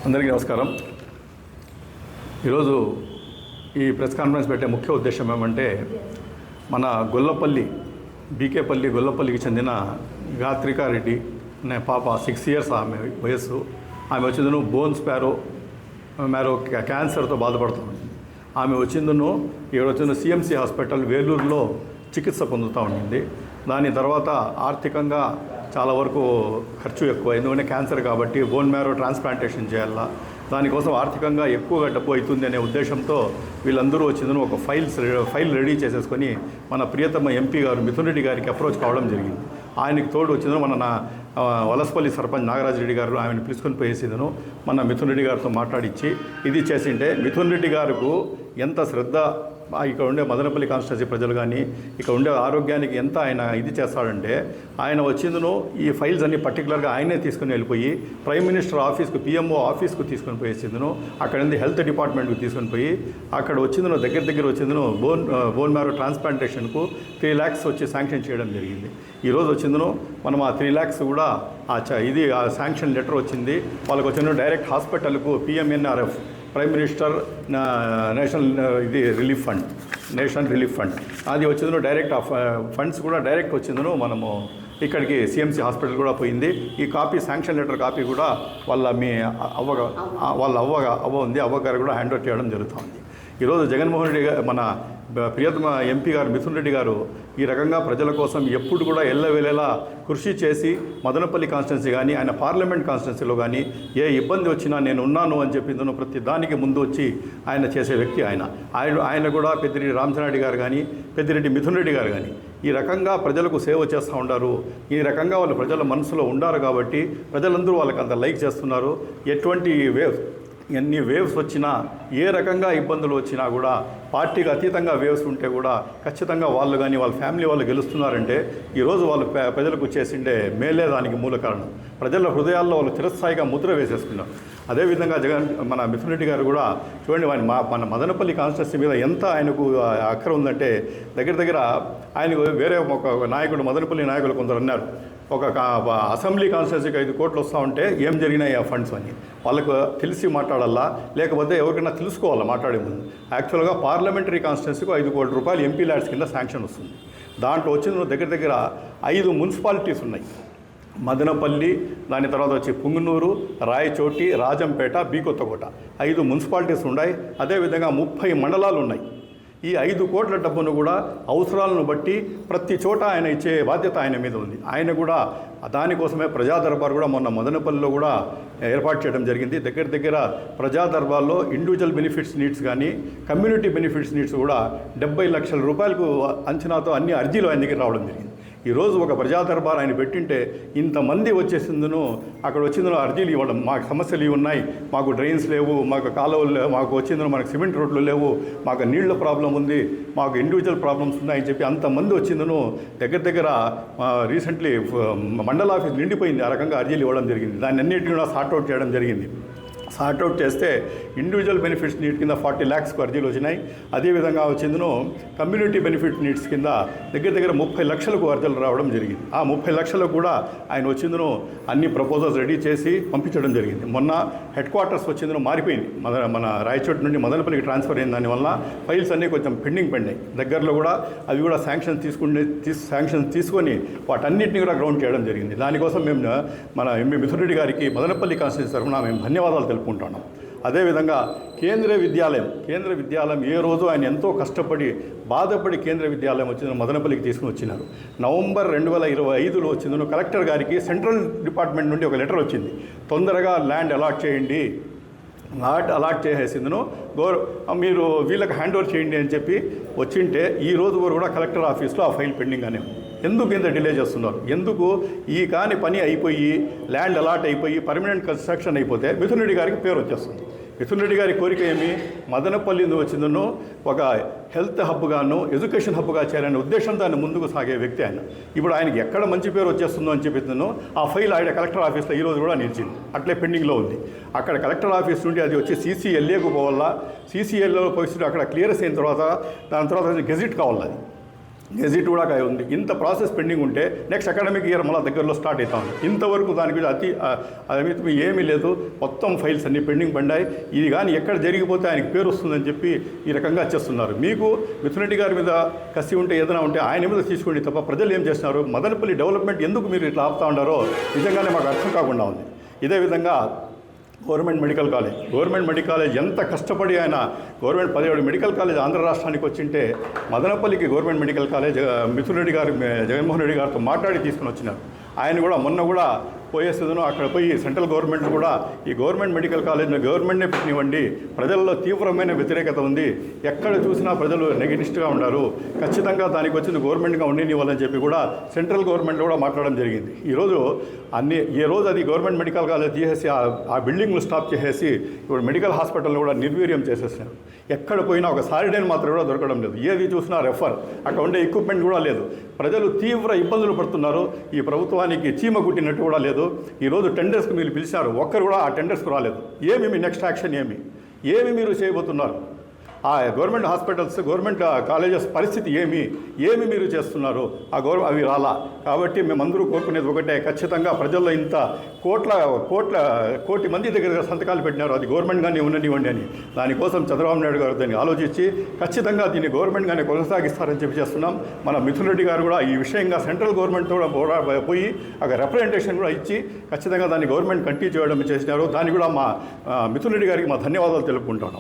అందరికీ నమస్కారం. ఈరోజు ఈ ప్రెస్ కాన్ఫరెన్స్ పెట్టే ముఖ్య ఉద్దేశం ఏమంటే, మన గొల్లపల్లి బీకేపల్లి గొల్లపల్లికి చెందిన గాత్రికారెడ్డి అనే పాప 6 years ఆమె వయస్సు. ఆమె వచ్చిందను బోన్స్ మ్యారో క్యాన్సర్తో బాధపడుతుంది. ఆమె వచ్చిందను ఇక్కడ వచ్చిన సిఎంసి హాస్పిటల్ వేలూరులో చికిత్స పొందుతూ ఉండింది. దాని తర్వాత ఆర్థికంగా చాలా వరకు ఖర్చు ఎక్కువ, ఎందుకంటే క్యాన్సర్ కాబట్టి బోన్ మ్యారో ట్రాన్స్ప్లాంటేషన్ చేయాలా, దానికోసం ఆర్థికంగా ఎక్కువగా డబ్బు అవుతుంది అనే ఉద్దేశంతో వీళ్ళందరూ వచ్చిందని ఒక ఫైల్ రెడీ చేసేసుకొని మన ప్రియతమ ఎంపీ గారు మిథున్ రెడ్డి గారికి అప్రోచ్ కావడం జరిగింది. ఆయనకి తోడు వచ్చిందని మన వలసపల్లి సర్పంచ్ నాగరాజ్ రెడ్డి గారు ఆమెను పిలుచుకొని పోయేసిందను మన మిథున్ రెడ్డి గారితో మాట్లాడించి ఇది చేసింటే మిథున్ రెడ్డి గారికి ఎంత శ్రద్ధ, ఇక్కడ ఉండే మదనపల్లి కాన్స్టిట్యున్సీ ప్రజలు కానీ ఇక్కడ ఉండే ఆరోగ్యానికి ఎంత ఆయన ఇది చేస్తాడంటే, ఆయన వచ్చిందను ఈ ఫైల్స్ అన్ని పర్టికులర్గా ఆయనే తీసుకుని వెళ్ళిపోయి ప్రైమ్ మినిస్టర్ ఆఫీస్కు పిఎంఓ ఆఫీస్కు తీసుకొని పోయేసిందను. అక్కడ నుండి హెల్త్ డిపార్ట్మెంట్కి తీసుకొని పోయి అక్కడ వచ్చిందను దగ్గర వచ్చిందను బోన్ మ్యారో ట్రాన్స్ప్లాంటేషన్కు 3 lakhs వచ్చి శాంక్షన్ చేయడం జరిగింది. ఈరోజు వచ్చిందను మనం ఆ 3 lakhs కూడా ఆ శాంక్షన్ లెటర్ వచ్చింది. వాళ్ళకి వచ్చిన డైరెక్ట్ హాస్పిటల్కు PMNRF prime minister national relief fund అది వచ్చిందను. డైరెక్ట్ ఫండ్స్ కూడా డైరెక్ట్ వచ్చిందను మనము ఇక్కడికి సిఎంసి హాస్పిటల్ కూడా పోయింది. ఈ కాపీ శాంక్షన్ లెటర్ కాపీ కూడా వాళ్ళ అవ్వ ఉంది, అవ్వగారు కూడా హ్యాండ్ ఓవర్ చేయడం జరుగుతుంది. ఈరోజు జగన్మోహన్ రెడ్డి గారు, మన ప్రియతమ ఎంపీ గారు మిథున్ రెడ్డి గారు ఈ రకంగా ప్రజల కోసం ఎప్పుడు కూడా ఎల్లవేళలా కృషి చేసి మదనపల్లి కాన్స్టిట్యున్సీ కానీ ఆయన పార్లమెంట్ కాన్స్టిట్యున్సీలో కానీ ఏ ఇబ్బంది వచ్చినా నేను ఉన్నాను అని చెప్పిందను ప్రతి దానికి ముందు వచ్చి ఆయన చేసే వ్యక్తి ఆయన కూడా పెద్దిరెడ్డి రామచంద్రారెడ్డి గారు కానీ పెద్దిరెడ్డి మిథున్ రెడ్డి గారు కానీ ఈ రకంగా ప్రజలకు సేవ చేస్తూ ఉంటారు. ఈ రకంగా వాళ్ళు ప్రజల మనసులో ఉండారు కాబట్టి ప్రజలందరూ వాళ్ళకి అంత లైక్ చేస్తున్నారు. ఎన్ని వేవ్స్ వచ్చినా, ఏ రకంగా ఇబ్బందులు వచ్చినా కూడా పార్టీకి అతీతంగా వేవ్స్ ఉంటే కూడా ఖచ్చితంగా వాళ్ళు కానీ వాళ్ళ ఫ్యామిలీ వాళ్ళు గెలుస్తున్నారంటే ఈరోజు వాళ్ళు ప్రజలకు చేసిండే మేలే దానికి మూల కారణం. ప్రజల హృదయాల్లో వాళ్ళు చిరస్థాయిగా ముద్ర వేసేసుకున్నారు. అదేవిధంగా మన మిథున్ రెడ్డి గారు కూడా చూడండి, మన మదనపల్లి కాన్స్టిట్యున్సీ మీద ఎంత ఆయనకు అక్కర ఉందంటే దగ్గర ఆయనకు వేరే ఒక నాయకుడు మదనపల్లి నాయకులు కొందరు అన్నారు, ఒక అసెంబ్లీ కాన్స్టిట్యున్సీకి 5 కోట్లు వస్తూ ఉంటే ఏం జరిగినాయి ఆ ఫండ్స్ అని. వాళ్ళకు తెలిసి మాట్లాడాలా, లేకపోతే ఎవరికైనా తెలుసుకోవాలా మాట్లాడే ముందు. యాక్చువల్గా పార్లమెంటరీ కాన్స్టిట్యున్సీకి 5 కోట్ల రూపాయలు ఎంపీ ల్యాడ్స్ కింద శాంక్షన్ వస్తుంది. దాంట్లో వచ్చిన దగ్గర 5 మున్సిపాలిటీస్ ఉన్నాయి. మదనపల్లి, దాని తర్వాత వచ్చి పుంగనూరు, రాయచోటి, రాజంపేట, కొత్తకోట 5 మున్సిపాలిటీస్ ఉన్నాయి. అదేవిధంగా 30 మండలాలు ఉన్నాయి. ఈ 5 కోట్ల డబ్బును కూడా అవసరాలను బట్టి ప్రతి చోట ఆయన ఇచ్చే బాధ్యత ఆయన మీద ఉంది. ఆయన కూడా దానికోసమే ప్రజా దర్బార్ కూడా మొన్న మదనపల్లిలో కూడా ఏర్పాటు చేయడం జరిగింది. దగ్గర ప్రజా దర్బార్లో ఇండివిజువల్ బెనిఫిట్స్ నీడ్స్ కానీ కమ్యూనిటీ బెనిఫిట్స్ నీడ్స్ కూడా 70 లక్షల రూపాయలకు అంచనాతో అన్ని అర్జీలు ఆయన దగ్గర రావడం జరిగింది. ఈరోజు ఒక ప్రజా దర్బార్ ఆయన పెట్టింటే ఇంతమంది వచ్చేసిందను, అక్కడ వచ్చిందనో అర్జీలు ఇవ్వడం, మాకు సమస్యలు ఇవి ఉన్నాయి, మాకు డ్రైన్స్ లేవు, మాకు కాలువలు లేవు, మాకు వచ్చిందనో మనకు సిమెంట్ రోడ్లు లేవు, మాకు నీళ్ల ప్రాబ్లం ఉంది, మాకు ఇండివిజువల్ ప్రాబ్లమ్స్ ఉన్నాయని చెప్పి అంతమంది వచ్చిందను. దగ్గర రీసెంట్లీ మండల ఆఫీస్ నిండిపోయింది. ఆ రకంగా అర్జీలు ఇవ్వడం జరిగింది. దాన్ని అన్నింటినీ కూడా సార్ట్అవుట్ చేయడం జరిగింది. సార్ట్అవుట్ చేస్తే ఇండివిజువల్ బెనిఫిట్స్ నీడ్ కింద 40 lakhsకు అర్జీలు వచ్చినాయి. అదేవిధంగా వచ్చిందను కమ్యూనిటీ బెనిఫిట్ నీడ్స్ కింద దగ్గర 30 లక్షలకు అర్జీలు రావడం జరిగింది. ఆ 30 లక్షలకు కూడా ఆయన వచ్చిందను అన్ని ప్రపోజల్స్ రెడీ చేసి పంపించడం జరిగింది. మొన్న హెడ్ క్వార్టర్స్ వచ్చిందను మారిపోయింది. మన రాయచోటి నుండి మదనపల్లికి ట్రాన్స్ఫర్ అయిన దానివల్ల ఫైల్స్ అన్నీ కొంచెం పెండింగ్ పడినాయి. దగ్గరలో కూడా అవి కూడా శాంక్షన్ తీసుకొని వాటన్నిటిని కూడా గ్రౌండ్ చేయడం జరిగింది. దానికోసం మేము మన ఎంపీ మిథున్ రెడ్డి గారికి మదనపల్లి కాన్స్టిట్యున్సీ తరఫున మేము ధన్యవాదాలు తెలుపుకుంటున్నాం. అదేవిధంగా కేంద్రీయ విద్యాలయం ఏ రోజు ఆయన ఎంతో కష్టపడి బాధపడి కేంద్రీయ విద్యాలయం వచ్చిన మదనపల్లికి తీసుకుని వచ్చినారు. నవంబర్ 2025లో వచ్చిందను కలెక్టర్ గారికి సెంట్రల్ డిపార్ట్మెంట్ నుండి ఒక లెటర్ వచ్చింది, తొందరగా ల్యాండ్ అలాట్ చేయండి, అలాట్ చేసేసిందను, మీరు వీళ్ళకి హ్యాండ్ ఓవర్ చేయండి అని చెప్పి వచ్చింటే ఈ రోజు కూడా కలెక్టర్ ఆఫీస్లో ఆ ఫైల్ పెండింగ్ అనే ఉంది. ఎందుకు ఇంత డిలే చేస్తున్నారు? ఎందుకు ఈ కాని పని అయిపోయి ల్యాండ్ అలాట్ అయిపోయి పర్మనెంట్ కన్స్ట్రక్షన్ అయిపోతే మిథున్ రెడ్డి గారికి పేరు వచ్చేస్తుంది. మిథున్ రెడ్డి గారి కోరిక ఏమి, మదనపల్లి వచ్చిందను ఒక హెల్త్ హబ్గాను ఎడ్యుకేషన్ హబ్గా చేయాలనే ఉద్దేశంతో ఆయన ముందుకు సాగే వ్యక్తి ఆయన. ఇప్పుడు ఆయనకి ఎక్కడ మంచి పేరు వచ్చేస్తుందో అని చెప్పిస్తున్నాను. ఆ ఫైల్ ఆయన కలెక్టర్ ఆఫీస్లో ఈరోజు కూడా నిలిచింది, అట్లే పెండింగ్లో ఉంది. అక్కడ కలెక్టర్ ఆఫీస్ నుండి అది వచ్చి CCLAకు పోవాలా, CCLAలో పోయి అక్కడ క్లియరెన్స్ అయిన తర్వాత దాని తర్వాత గెజిట్ కావాలి. అది గెజిట్ కూడా ఉంది. ఇంత ప్రాసెస్ పెండింగ్ ఉంటే నెక్స్ట్ అకాడమిక్ ఇయర్ మళ్ళీ దగ్గరలో స్టార్ట్ అవుతా ఉంది. ఇంతవరకు దాని గురించి అమితం ఏమీ లేదు. మొత్తం ఫైల్స్ అన్నీ పెండింగ్ పడ్డాయి. ఇది కానీ ఎక్కడ జరిగిపోతే ఆయనకి పేరు వస్తుందని చెప్పి ఈ రకంగా చేస్తున్నారు. మీకు మిథున్ రెడ్డి గారి మీద కసి ఉంటే ఏదైనా ఉంటే ఆయన మీద తీసుకోండి తప్ప ప్రజలు ఏం చేస్తున్నారు, మదనపల్లి డెవలప్మెంట్ ఎందుకు మీరు ఇట్లా ఆపుతా ఉన్నారో నిజంగానే మాకు అర్థం కాకుండా ఉంది. ఇదే విధంగా గవర్నమెంట్ మెడికల్ కాలేజ్ ఎంత కష్టపడి ఆయన గవర్నమెంట్ 17 మెడికల్ కాలేజ్ ఆంధ్ర రాష్ట్రానికి వచ్చింటే మదనపల్లికి government medical college Mithun Reddy గారు జగన్మోహన్ రెడ్డి గారితో మాట్లాడి తీసుకుని వచ్చినారు. ఆయన కూడా మొన్న కూడా పోయేసేదను అక్కడ పోయి సెంట్రల్ గవర్నమెంట్ కూడా ఈ గవర్నమెంట్ మెడికల్ కాలేజ్ని గవర్నమెంట్నే పెట్టినివ్వండి, ప్రజల్లో తీవ్రమైన వ్యతిరేకత ఉంది, ఎక్కడ చూసినా ప్రజలు నెగిటిస్ట్గా ఉన్నారు, ఖచ్చితంగా దానికి వచ్చింది గవర్నమెంట్గా ఉండనివ్వాలని చెప్పి కూడా సెంట్రల్ గవర్నమెంట్లో కూడా మాట్లాడడం జరిగింది. ఈరోజు ఈ రోజు అది గవర్నమెంట్ మెడికల్ కాలేజ్ తీసేసి ఆ బిల్డింగ్లు స్టాప్ చేసేసి ఇప్పుడు మెడికల్ హాస్పిటల్ని కూడా నిర్వీర్యం చేసేసినారు. ఎక్కడ పోయినా ఒక సారిడైన్ మాత్రం కూడా దొరకడం లేదు, ఏది చూసినా రెఫర్, అక్కడ ఉండే ఎక్విప్మెంట్ కూడా లేదు. ప్రజలు తీవ్ర ఇబ్బందులు పడుతున్నారు. ఈ ప్రభుత్వానికి చీమ కుట్టినట్టు కూడా లేదు. ఈరోజు టెండర్స్కి మీరు పిలిచారు, ఒక్కరు కూడా ఆ టెండర్స్కి రాలేదు. ఏమి మీ నెక్స్ట్ యాక్షన్ ఏమి మీరు చేయబోతున్నారు? ఆ గవర్నమెంట్ హాస్పిటల్స్ గవర్నమెంట్ కాలేజెస్ పరిస్థితి ఏమి మీరు చేస్తున్నారు? అవి రాలా. కాబట్టి మేమందరూ కోరుకునేది ఒకటే, ఖచ్చితంగా ప్రజల్లో ఇంత కోటి మంది దగ్గర సంతకాలు పెట్టినారు, అది గవర్నమెంట్గానే ఉండనివ్వండి అని. దానికోసం చంద్రబాబు నాయుడు గారు దాన్ని ఆలోచించి ఖచ్చితంగా దీన్ని గవర్నమెంట్గానే కొనసాగిస్తారని చెప్పి చేస్తున్నాం. మన మిథున్ రెడ్డి గారు కూడా ఈ విషయంగా సెంట్రల్ గవర్నమెంట్ కూడా పోయి అక్కడ రిప్రజెంటేషన్ కూడా ఇచ్చి ఖచ్చితంగా దాన్ని గవర్నమెంట్ కంటిన్యూ చేయడం చేసినారు. దాన్ని కూడా మా మిథున్ రెడ్డి గారికి మా ధన్యవాదాలు తెలుపుకుంటున్నాం.